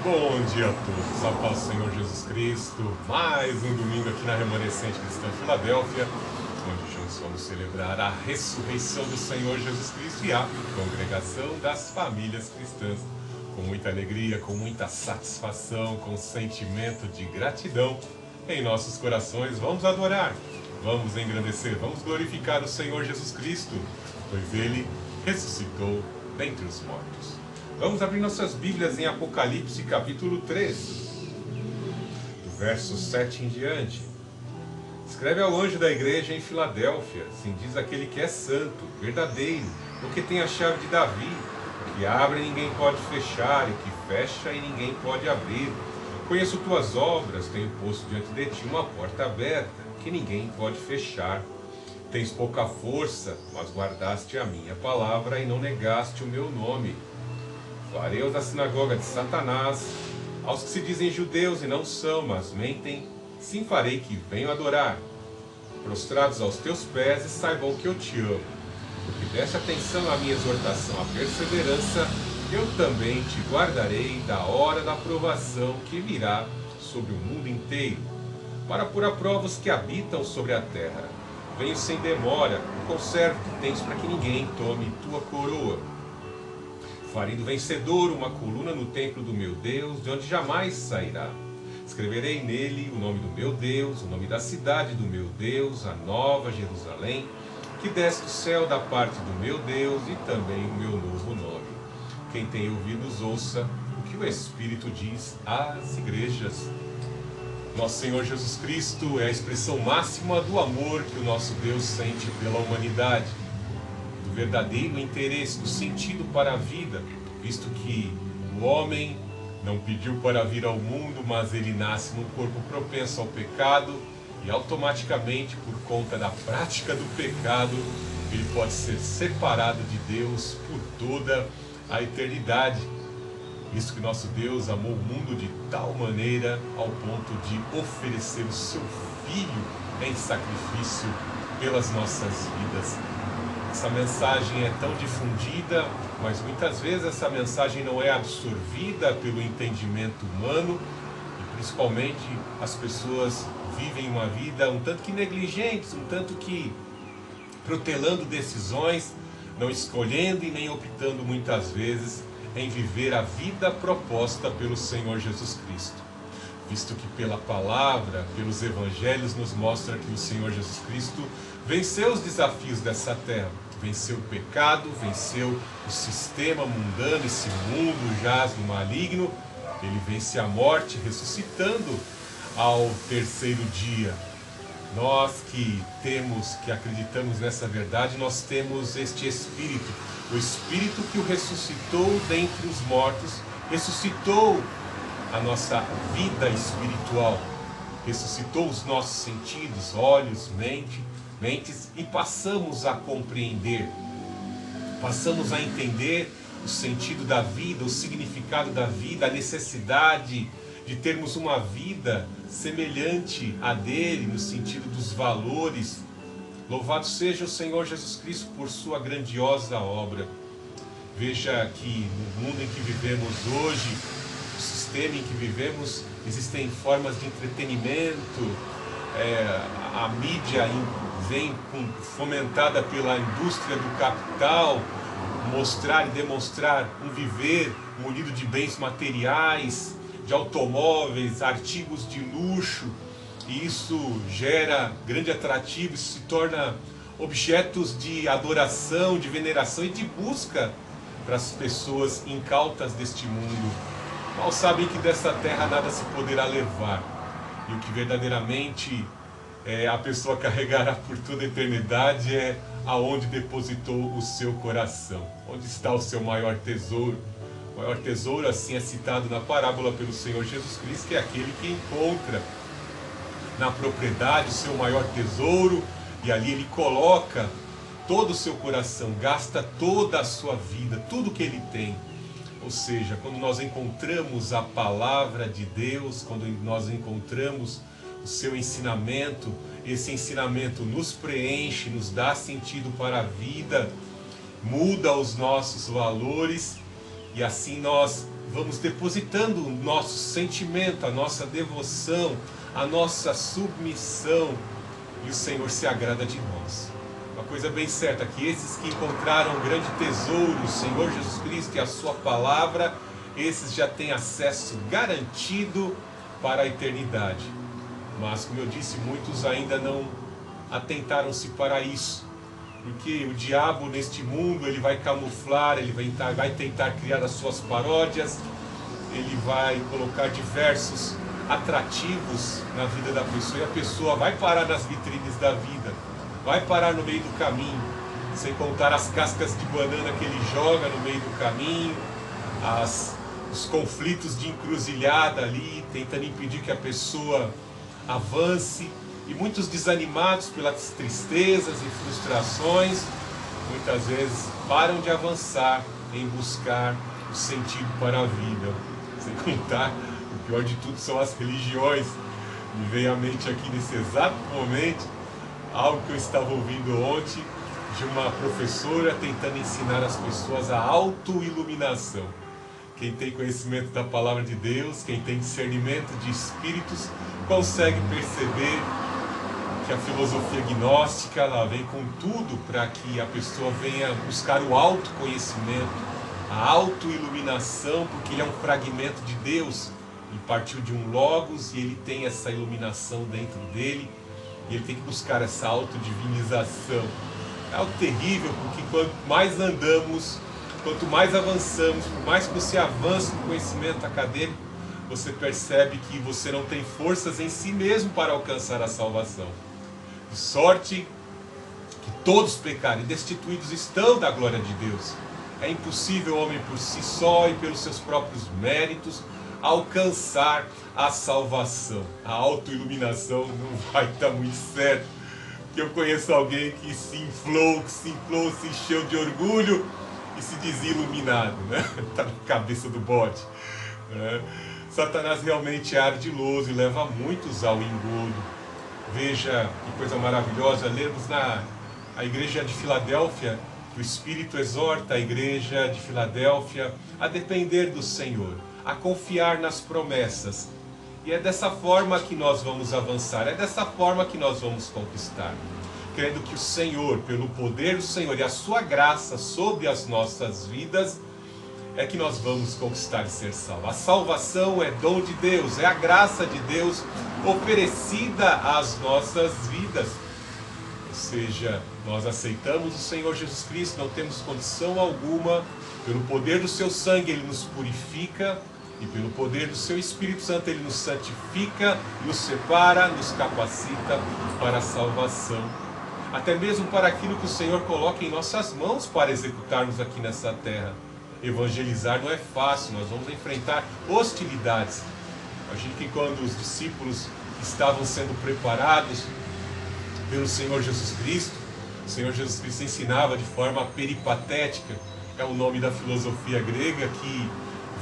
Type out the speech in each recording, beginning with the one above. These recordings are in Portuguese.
Bom dia a todos, a paz do Senhor Jesus Cristo. Mais um domingo aqui na Remanescente Cristã Filadélfia, onde juntos vamos celebrar a ressurreição do Senhor Jesus Cristo e a congregação das famílias cristãs. Com muita alegria, com muita satisfação, com sentimento de gratidão em nossos corações, vamos adorar, vamos engrandecer, vamos glorificar o Senhor Jesus Cristo, pois Ele ressuscitou dentre os mortos. Vamos abrir nossas Bíblias em Apocalipse capítulo 3, do verso 7 em diante. Escreve ao anjo da igreja em Filadélfia, assim diz aquele que é santo, verdadeiro, o que tem a chave de Davi, o que abre e ninguém pode fechar, e o que fecha e ninguém pode abrir. Conheço tuas obras, tenho posto diante de ti uma porta aberta, que ninguém pode fechar. Tens pouca força, mas guardaste a minha palavra e não negaste o meu nome. Farei da sinagoga de Satanás, aos que se dizem judeus e não são, mas mentem, sim farei que venham adorar, prostrados aos teus pés, e saibam que eu te amo. Porque deste atenção à minha exortação, à perseverança, eu também te guardarei da hora da provação que virá sobre o mundo inteiro, para pôr à prova os que habitam sobre a terra. Venho sem demora, conservo que tens para que ninguém tome tua coroa. Farei do vencedor uma coluna no templo do meu Deus, de onde jamais sairá. Escreverei nele o nome do meu Deus, o nome da cidade do meu Deus, a nova Jerusalém, que desce do céu da parte do meu Deus, e também o meu novo nome. Quem tem ouvidos, ouça o que o Espírito diz às igrejas. Nosso Senhor Jesus Cristo é a expressão máxima do amor que o nosso Deus sente pela humanidade, do verdadeiro interesse, do sentido para a vida, visto que o homem não pediu para vir ao mundo, mas ele nasce num corpo propenso ao pecado, e automaticamente, por conta da prática do pecado, ele pode ser separado de Deus por toda a eternidade. Visto que nosso Deus amou o mundo de tal maneira ao ponto de oferecer o seu Filho em sacrifício pelas nossas vidas. Essa mensagem é tão difundida, mas muitas vezes essa mensagem não é absorvida pelo entendimento humano, e principalmente as pessoas vivem uma vida um tanto que negligentes, um tanto que protelando decisões, não escolhendo e nem optando muitas vezes em viver a vida proposta pelo Senhor Jesus Cristo. Visto que pela palavra, pelos evangelhos, nos mostra que o Senhor Jesus Cristo venceu os desafios dessa terra, venceu o pecado, venceu o sistema mundano, esse mundo jaz no maligno, ele vence a morte, ressuscitando ao terceiro dia. Nós que acreditamos nessa verdade, nós temos este Espírito, o Espírito que o ressuscitou dentre os mortos, ressuscitou a nossa vida espiritual, ressuscitou os nossos sentidos, olhos, mentes, e passamos a compreender, passamos a entender o sentido da vida, o significado da vida, a necessidade de termos uma vida semelhante a dele, no sentido dos valores. Louvado seja o Senhor Jesus Cristo por sua grandiosa obra. Veja que no mundo em que vivemos hoje, o sistema em que vivemos, existem formas de entretenimento, a mídia vem fomentada pela indústria do capital, mostrar e demonstrar um viver munido de bens materiais, de automóveis, artigos de luxo, e isso gera grande atrativo, isso se torna objetos de adoração, de veneração e de busca para as pessoas incautas deste mundo. Mal sabem que desta terra nada se poderá levar, e o que verdadeiramente a pessoa carregará por toda a eternidade é aonde depositou o seu coração, onde está o seu maior tesouro. O maior tesouro, assim é citado na parábola pelo Senhor Jesus Cristo, que é aquele que encontra na propriedade o seu maior tesouro, e ali ele coloca todo o seu coração, gasta toda a sua vida, tudo que ele tem. Ou seja, quando nós encontramos a palavra de Deus, quando nós encontramos o seu ensinamento, esse ensinamento nos preenche, nos dá sentido para a vida, muda os nossos valores, e assim nós vamos depositando o nosso sentimento, a nossa devoção, a nossa submissão, e o Senhor se agrada de nós. Uma coisa bem certa, que esses que encontraram um grande tesouro, o Senhor Jesus Cristo e a sua palavra, esses já têm acesso garantido para a eternidade. Mas, como eu disse, muitos ainda não atentaram-se para isso, porque o diabo neste mundo, ele vai camuflar, ele vai tentar criar as suas paródias, ele vai colocar diversos atrativos na vida da pessoa, e a pessoa vai parar nas vitrines da vida, vai parar no meio do caminho, sem contar as cascas de banana que ele joga no meio do caminho, os conflitos de encruzilhada ali, tentando impedir que a pessoa avance, e muitos desanimados pelas tristezas e frustrações, muitas vezes param de avançar em buscar o sentido para a vida. Sem contar, o pior de tudo são as religiões. Me veio à mente aqui nesse exato momento algo que eu estava ouvindo ontem de uma professora tentando ensinar as pessoas a autoiluminação. Quem tem conhecimento da palavra de Deus, quem tem discernimento de espíritos, consegue perceber que a filosofia gnóstica, ela vem com tudo para que a pessoa venha buscar o autoconhecimento, a autoiluminação, porque ele é um fragmento de Deus, ele partiu de um logos e ele tem essa iluminação dentro dele, e ele tem que buscar essa autodivinização. É algo terrível, porque quanto mais andamos, quanto mais avançamos, por mais que você avance no conhecimento acadêmico, você percebe que você não tem forças em si mesmo para alcançar a salvação. De sorte que todos pecaram e destituídos estão da glória de Deus. É impossível o homem por si só e pelos seus próprios méritos alcançar a salvação. A autoiluminação não vai estar muito certo, porque eu conheço alguém que se inflou, se encheu de orgulho e se dizia iluminado, né? Está na cabeça do bode, né? Satanás realmente é ardiloso e leva muitos ao engodo. Veja que coisa maravilhosa, lermos na igreja de Filadélfia, que o Espírito exorta a igreja de Filadélfia a depender do Senhor, a confiar nas promessas. E é dessa forma que nós vamos avançar, é dessa forma que nós vamos conquistar. Crendo que o Senhor, pelo poder do Senhor e a sua graça sobre as nossas vidas, é que nós vamos conquistar e ser salvos. A salvação é dom de Deus, é a graça de Deus oferecida às nossas vidas. Ou seja, nós aceitamos o Senhor Jesus Cristo, não temos condição alguma, pelo poder do seu sangue Ele nos purifica, e pelo poder do seu Espírito Santo Ele nos santifica, nos separa, nos capacita para a salvação. Até mesmo para aquilo que o Senhor coloca em nossas mãos para executarmos aqui nessa terra. Evangelizar não é fácil, nós vamos enfrentar hostilidades. Imagine que quando os discípulos estavam sendo preparados pelo Senhor Jesus Cristo, o Senhor Jesus Cristo ensinava de forma peripatética, é o nome da filosofia grega que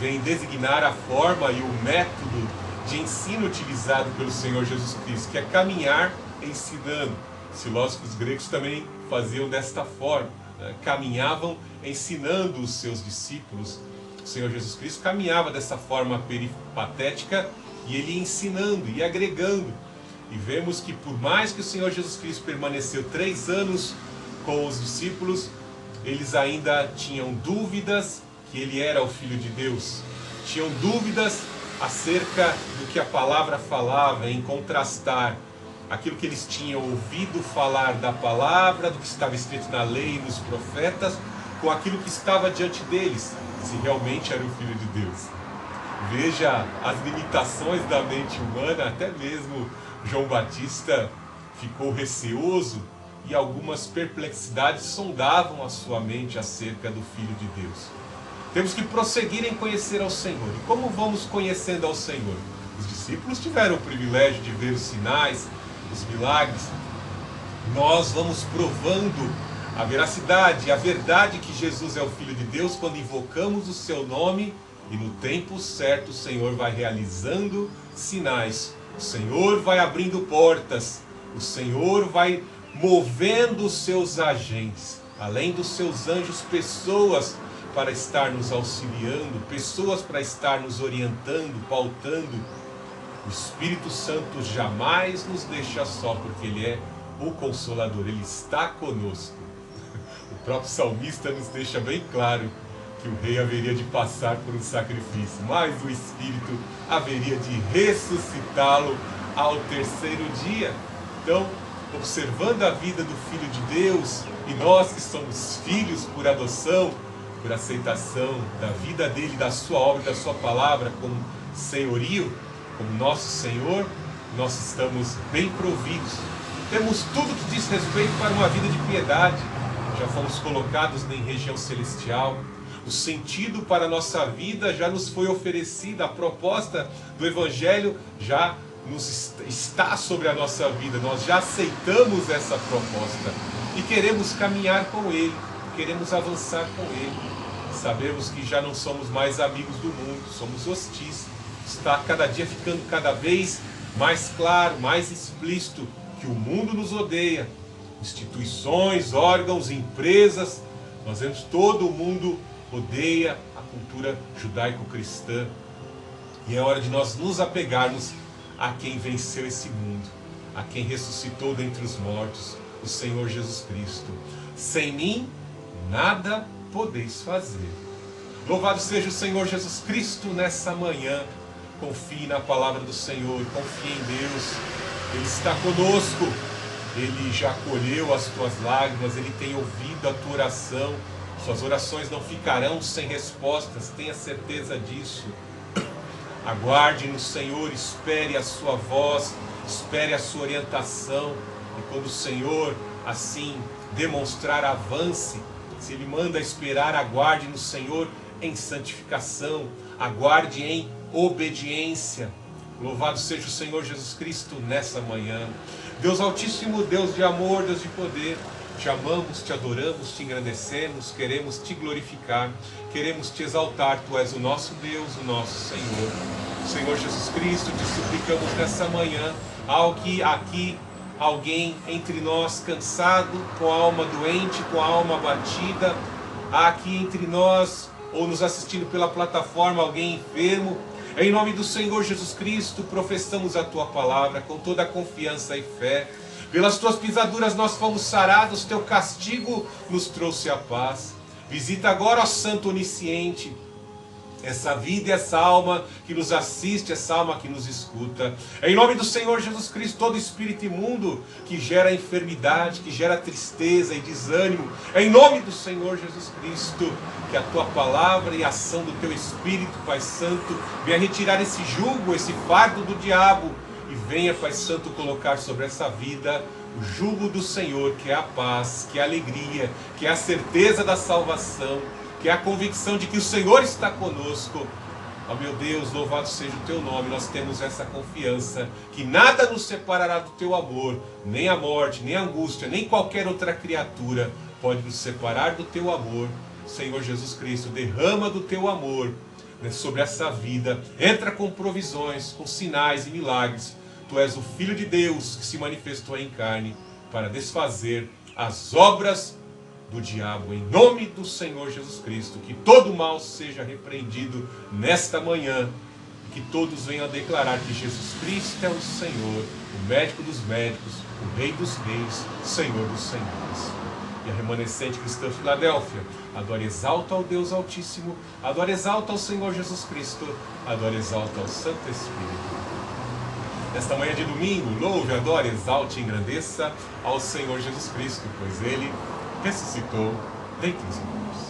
vem designar a forma e o método de ensino utilizado pelo Senhor Jesus Cristo, que é caminhar ensinando. Os filósofos gregos também faziam desta forma, né? Caminhavam ensinando os seus discípulos. O Senhor Jesus Cristo caminhava dessa forma peripatética e ele ia ensinando e agregando. E vemos que por mais que o Senhor Jesus Cristo permaneceu 3 anos com os discípulos, eles ainda tinham dúvidas que ele era o Filho de Deus. Tinham dúvidas acerca do que a palavra falava, em contrastar aquilo que eles tinham ouvido falar da palavra, do que estava escrito na lei e nos profetas, com aquilo que estava diante deles, se realmente era o Filho de Deus. Veja as limitações da mente humana, até mesmo João Batista ficou receoso e algumas perplexidades sondavam a sua mente acerca do Filho de Deus. Temos que prosseguir em conhecer ao Senhor. E como vamos conhecendo ao Senhor? Os discípulos tiveram o privilégio de ver os sinais, os milagres. Nós vamos provando a veracidade, a verdade que Jesus é o Filho de Deus quando invocamos o seu nome e no tempo certo o Senhor vai realizando sinais. O Senhor vai abrindo portas, o Senhor vai movendo os seus agentes, além dos seus anjos, pessoas para estar nos auxiliando, pessoas para estar nos orientando, pautando. O Espírito Santo jamais nos deixa só, porque Ele é o Consolador, Ele está conosco. O próprio salmista nos deixa bem claro que o rei haveria de passar por um sacrifício, mas o Espírito haveria de ressuscitá-lo ao terceiro dia. Então, observando a vida do Filho de Deus, e nós que somos filhos por adoção, por aceitação da vida dele, da sua obra, da sua palavra como senhorio, como nosso Senhor, nós estamos bem providos. Temos tudo que diz respeito para uma vida de piedade. Já fomos colocados em região celestial. O sentido para a nossa vida já nos foi oferecida. A proposta do Evangelho já está sobre a nossa vida. Nós já aceitamos essa proposta e queremos caminhar com Ele, queremos avançar com Ele. Sabemos que já não somos mais amigos do mundo, somos hostis. Está cada dia ficando cada vez mais claro, mais explícito que o mundo nos odeia. Instituições, órgãos, empresas, nós vemos todo o mundo odeia a cultura judaico-cristã. E é hora de nós nos apegarmos a quem venceu esse mundo, a quem ressuscitou dentre os mortos, o Senhor Jesus Cristo. Sem mim, nada podeis fazer. Louvado seja o Senhor Jesus Cristo nessa manhã. Confie na palavra do Senhor, confie em Deus. Ele está conosco. Ele já acolheu as tuas lágrimas, Ele tem ouvido a tua oração. Suas orações não ficarão sem respostas, tenha certeza disso. Aguarde no Senhor, espere a sua voz, espere a sua orientação. E quando o Senhor assim demonstrar, avance. Se Ele manda esperar, aguarde no Senhor em santificação, aguarde em obediência. Louvado seja o Senhor Jesus Cristo nessa manhã. Deus Altíssimo, Deus de amor, Deus de poder, te amamos, te adoramos, te engrandecemos, queremos te glorificar, queremos te exaltar. Tu és o nosso Deus, o nosso Senhor. Senhor Jesus Cristo, te suplicamos nessa manhã, aqui alguém entre nós cansado, com a alma doente, com a alma abatida, há aqui entre nós, ou nos assistindo pela plataforma, alguém enfermo. Em nome do Senhor Jesus Cristo, professamos a Tua palavra com toda a confiança e fé. Pelas Tuas pisaduras nós fomos sarados, Teu castigo nos trouxe a paz. Visita agora, ó Santo Onisciente, essa vida e essa alma que nos assiste, essa alma que nos escuta. Em nome do Senhor Jesus Cristo, todo espírito imundo que gera enfermidade, que gera tristeza e desânimo, em nome do Senhor Jesus Cristo, que a Tua palavra e a ação do Teu Espírito, Pai Santo, venha retirar esse jugo, esse fardo do diabo, e venha, Pai Santo, colocar sobre essa vida o jugo do Senhor, que é a paz, que é a alegria, que é a certeza da salvação, que é a convicção de que o Senhor está conosco. Ó meu Deus, louvado seja o Teu nome. Nós temos essa confiança que nada nos separará do Teu amor, nem a morte, nem a angústia, nem qualquer outra criatura pode nos separar do Teu amor. Senhor Jesus Cristo, derrama do Teu amor, né, sobre essa vida. Entra com provisões, com sinais e milagres. Tu és o Filho de Deus que se manifestou em carne para desfazer as obras do diabo, em nome do Senhor Jesus Cristo. Que todo mal seja repreendido nesta manhã, que todos venham a declarar que Jesus Cristo é o Senhor, o médico dos médicos, o Rei dos reis, Senhor dos senhores. E a remanescente cristã Filadélfia adora e exalta ao Deus Altíssimo, adora e exalta ao Senhor Jesus Cristo, adora e exalta ao Santo Espírito. Nesta manhã de domingo, louve, adore, exalte e engrandeça ao Senhor Jesus Cristo, pois Ele ressuscitou dentre os mortos.